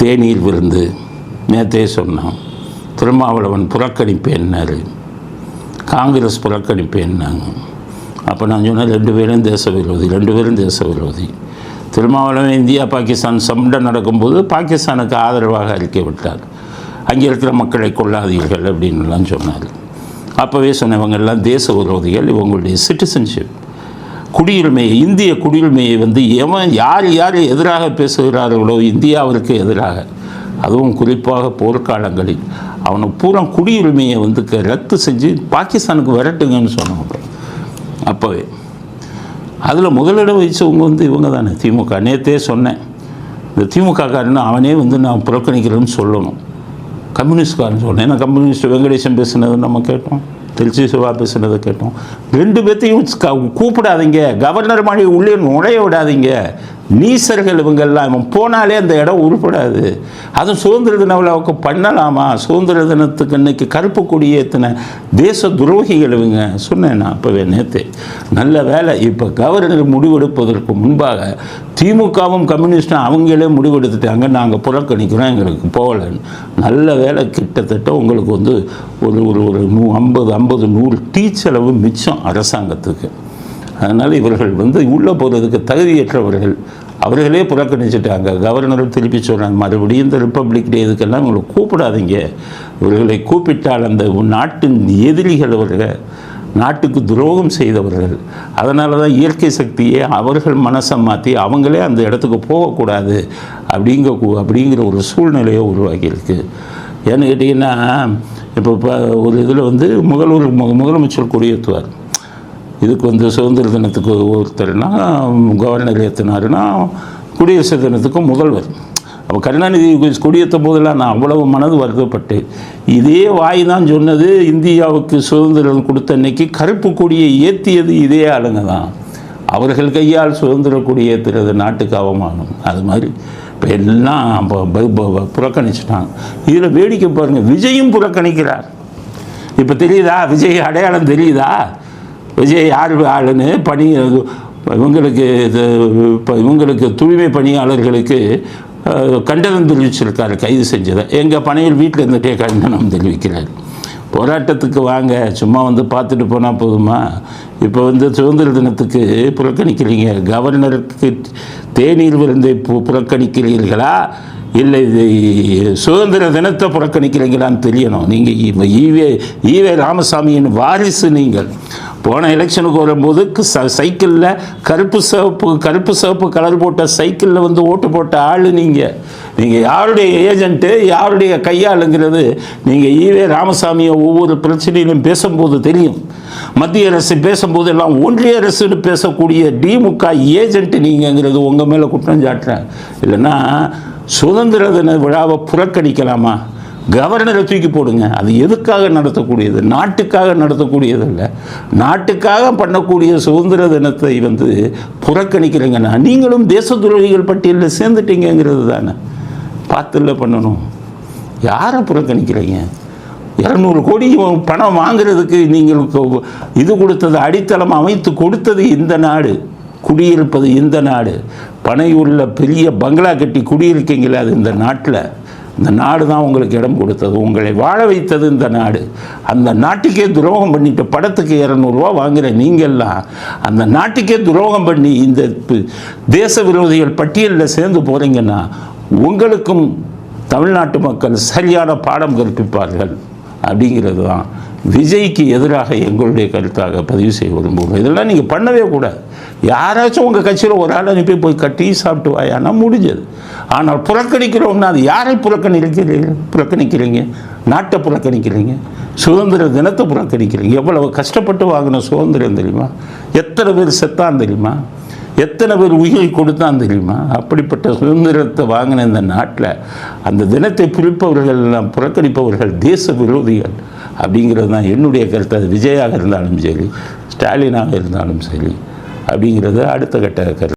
தேநீர் விருந்து நேற்றே சொன்னான். திருமாவளவன் புறக்கணிப்பேன்னாரு, காங்கிரஸ் புறக்கணிப்பேன்னாங்க. அப்போ நான் சொன்னேன், ரெண்டு பேரும் தேச விரோதி. திருமாவளவன் இந்தியா பாகிஸ்தான் சண்டை நடக்கும்போது பாகிஸ்தானுக்கு ஆதரவாக அறிக்கை விட்டார். அங்கே இருக்கிற மக்களை கொள்ளாதீர்கள் அப்படின்லாம் சொன்னார். அப்போவே சொன்னவங்கெல்லாம் தேச விரோதிகள். இவங்களுடைய சிட்டிசன்ஷிப், குடியுரிமையை, இந்திய குடியுரிமையை யார் எதிராக பேசுகிறார்களோ இந்தியாவிற்கு எதிராக, அதுவும் குறிப்பாக போர்க்காலங்களில் அவனை பூரா குடியுரிமையை ரத்து செஞ்சு பாகிஸ்தானுக்கு விரட்டுங்கன்னு சொன்னாங்க. அப்போவே அதில் முதலிடம் வச்சவங்க இவங்க தானே, திமுக. நேற்றே சொன்னேன், இந்த திமுககாரன்னு அவனே நான் புறக்கணிக்கிறேன்னு சொல்லணும். கம்யூனிஸ்ட்காரன்னு சொன்னேன். ஏன்னா கம்யூனிஸ்ட் வெங்கடேசன் பேசுனது நம்ம கேட்டோம், திருச்சி சிவா பேசுனதை கேட்டோம். ரெண்டு பேர்த்தையும் கூப்பிடாதீங்க, கவர்னர் மாதிரி உள்ளே நுழைய விடாதீங்க. நீசர்கள் இவங்கெல்லாம். இவன் போனாலே அந்த இடம் உருப்படாது. அதுவும் சுதந்திர தின விழாவுக்கு பண்ணலாமா? சுதந்திர தினத்துக்கு இன்னைக்கு கருப்பு கொடியேற்றின தேச துரோகிகள் இவங்க. சொன்னேன் நான் அப்போவே நேற்று. நல்ல வேலை, இப்போ கவர்னர் முடிவெடுப்பதற்கு முன்பாக திமுகவும் கம்யூனிஸ்டும் அவங்களே முடிவெடுத்துட்டாங்க, நாங்கள் புறக்கணிக்கிறோம், எங்களுக்கு போகலன்னு. நல்ல வேலை, கிட்டத்தட்ட உங்களுக்கு ஒரு ஒரு 50-100 டீ செலவு மிச்சம் அரசாங்கத்துக்கு. அதனால் இவர்கள் உள்ளே போகிறதுக்கு தகுதியற்றவர்கள். அவர்களே புறக்கணிச்சிட்டாங்க. கவர்னரும் திருப்பி சொல்கிறாங்க, மறுபடியும் இந்த ரிப்பப்ளிக் டே இதுக்கெல்லாம் இவங்களை கூப்பிடாதீங்க. இவர்களை கூப்பிட்டால் அந்த நாட்டின் எதிரிகள் அவர்கள், நாட்டுக்கு துரோகம் செய்தவர்கள். அதனால தான் இயற்கை சக்தியை அவர்கள் மனசை மாற்றி அவங்களே அந்த இடத்துக்கு போகக்கூடாது அப்படிங்கிற ஒரு சூழ்நிலையை உருவாக்கியிருக்கு. ஏன்னு கேட்டிங்கன்னா, இப்போ ஒரு இதில் முதலமைச்சர் கொடியேற்றுவார். இதுக்கு சுதந்திர தினத்துக்கு ஒருத்தர்னா கவர்னர் ஏற்றினாருன்னா, குடியரசு தினத்துக்கு முதல்வர். அப்போ கருணாநிதி கொடியேற்றும் போதெல்லாம் நான் அவ்வளவு மனது வருத்தப்பட்டு, இதே வாய் தான் சொன்னது, இந்தியாவுக்கு சுதந்திரம் கொடுத்த அன்னைக்கு கருப்பு கொடியை ஏற்றியது இதே ஆளுங்க தான். அவர்கள் கையால் சுதந்திர கொடி ஏற்றுறது நாட்டுக்கு அவமானம். அது மாதிரி இப்போ எல்லாம் புறக்கணிச்சிட்டாங்க. இதில் வேடிக்கை பாருங்கள், விஜயும் புறக்கணிக்கிறார். இப்போ தெரியுதா விஜய் அடையாளம் தெரியுதா? விஜய் யார் ஆளுன்னு இவங்களுக்கு தூய்மை பணியாளர்களுக்கு கண்டனம் தெரிவிச்சிருக்காரு, கைது செஞ்சதை. எங்கள் பணியில் வீட்டில் இருந்துகிட்டே கண்டனம் தெரிவிக்கிறார். போராட்டத்துக்கு வாங்க, சும்மா பார்த்துட்டு போனால் போதுமா? இப்போ சுதந்திர தினத்துக்கு புறக்கணிக்கிறீங்க, கவர்னருக்கு தேநீர் விருந்தை புறக்கணிக்கிறீர்களா, இல்லை சுதந்திர தினத்தை புறக்கணிக்கிறீங்களான்னு தெரியணும். நீங்கள் ஈவே ராமசாமியின் வாரிசு. நீங்கள் போன எலெக்ஷனுக்கு வரும்போது சைக்கிளில் கருப்பு சிவப்பு கலர் போட்ட சைக்கிளில் ஓட்டு போட்ட ஆள் நீங்கள் யாருடைய ஏஜென்ட்டு, யாருடைய கையாளுங்கிறது நீங்கள் ஈவே ராமசாமியை ஒவ்வொரு பிரச்சனையிலும் பேசும்போது தெரியும். மத்திய அரசு பேசும்போது எல்லாம் ஒன்றிய அரசுன்னு பேசக்கூடிய திமுக ஏஜென்ட் நீங்கிறது உங்கள் மேலே குற்றம் சாட்டுறேன். இல்லைன்னா சுதந்திர தின விழாவை புறக்கணிக்கலாமா? கவர்னரை தூக்கி போடுங்க. அது எதுக்காக நடத்தக்கூடியது? நாட்டுக்காக நடத்தக்கூடியது இல்லை. நாட்டுக்காக பண்ணக்கூடிய சுதந்திர தினத்தை புறக்கணிக்கிறீங்கன்னா நீங்களும் தேச துரோகிகள் பட்டியலில் சேர்ந்துட்டீங்கிறது தானே. பார்த்துல பண்ணணும். யாரை புறக்கணிக்கிறீங்க? 200 கோடி பணம் வாங்கிறதுக்கு நீங்கள் இது கொடுத்தது, அடித்தளம் அமைத்து கொடுத்தது இந்த நாடு, குடியிருப்பது இந்த நாடு. பனையூரில் பெரிய பங்களா கட்டி குடியிருக்கீங்களே, அது இந்த நாட்டில். இந்த நாடு தான் உங்களுக்கு இடம் கொடுத்தது, உங்களை வாழ வைத்தது இந்த நாடு. அந்த நாட்டுக்கே துரோகம் பண்ணிட்டு படத்துக்கு 200 ரூபா வாங்குகிற நீங்கள்லாம் அந்த நாட்டுக்கே துரோகம் பண்ணி இந்த தேச விரோதிகள் பட்டியலில் சேர்ந்து போகிறீங்கன்னா உங்களுக்கும் தமிழ்நாட்டு மக்கள் சரியான பாடம் கற்பிப்பார்கள் அப்படிங்கிறது தான் விஜய்க்கு எதிராக எங்களுடைய கருத்தாக பதிவு செய்ய விரும்புகிறோம். இதெல்லாம் நீங்கள் பண்ணவே கூடாது. யாராச்சும் உங்கள் கட்சியில் ஒரு ஆள் அனுப்பி போய் கட்டி சாப்பிட்டு வாயானா முடிஞ்சது. ஆனால் புறக்கணிக்கிறோம்னா அது யாரை புறக்கணிக்கிறீங்க? நாட்டை புறக்கணிக்கிறீங்க, சுதந்திர தினத்தை புறக்கணிக்கிறீங்க. எவ்வளவு கஷ்டப்பட்டு வாங்கின சுதந்திரம் தெரியுமா? எத்தனை பேர் செத்தான் தெரியுமா? எத்தனை பேர் உயிரை கொடுத்தான் தெரியுமா? அப்படிப்பட்ட சுதந்திரத்தை வாங்கின இந்த நாட்டில் அந்த தினத்தை புறக்கணிப்பவர்கள் தேச விரோதிகள் அப்படிங்கிறது தான் என்னுடைய கருத்து. அது விஜயாக இருந்தாலும் சரி, ஸ்டாலினாக இருந்தாலும் சரி அப்படிங்கிறது அடுத்த கட்ட கருத்து.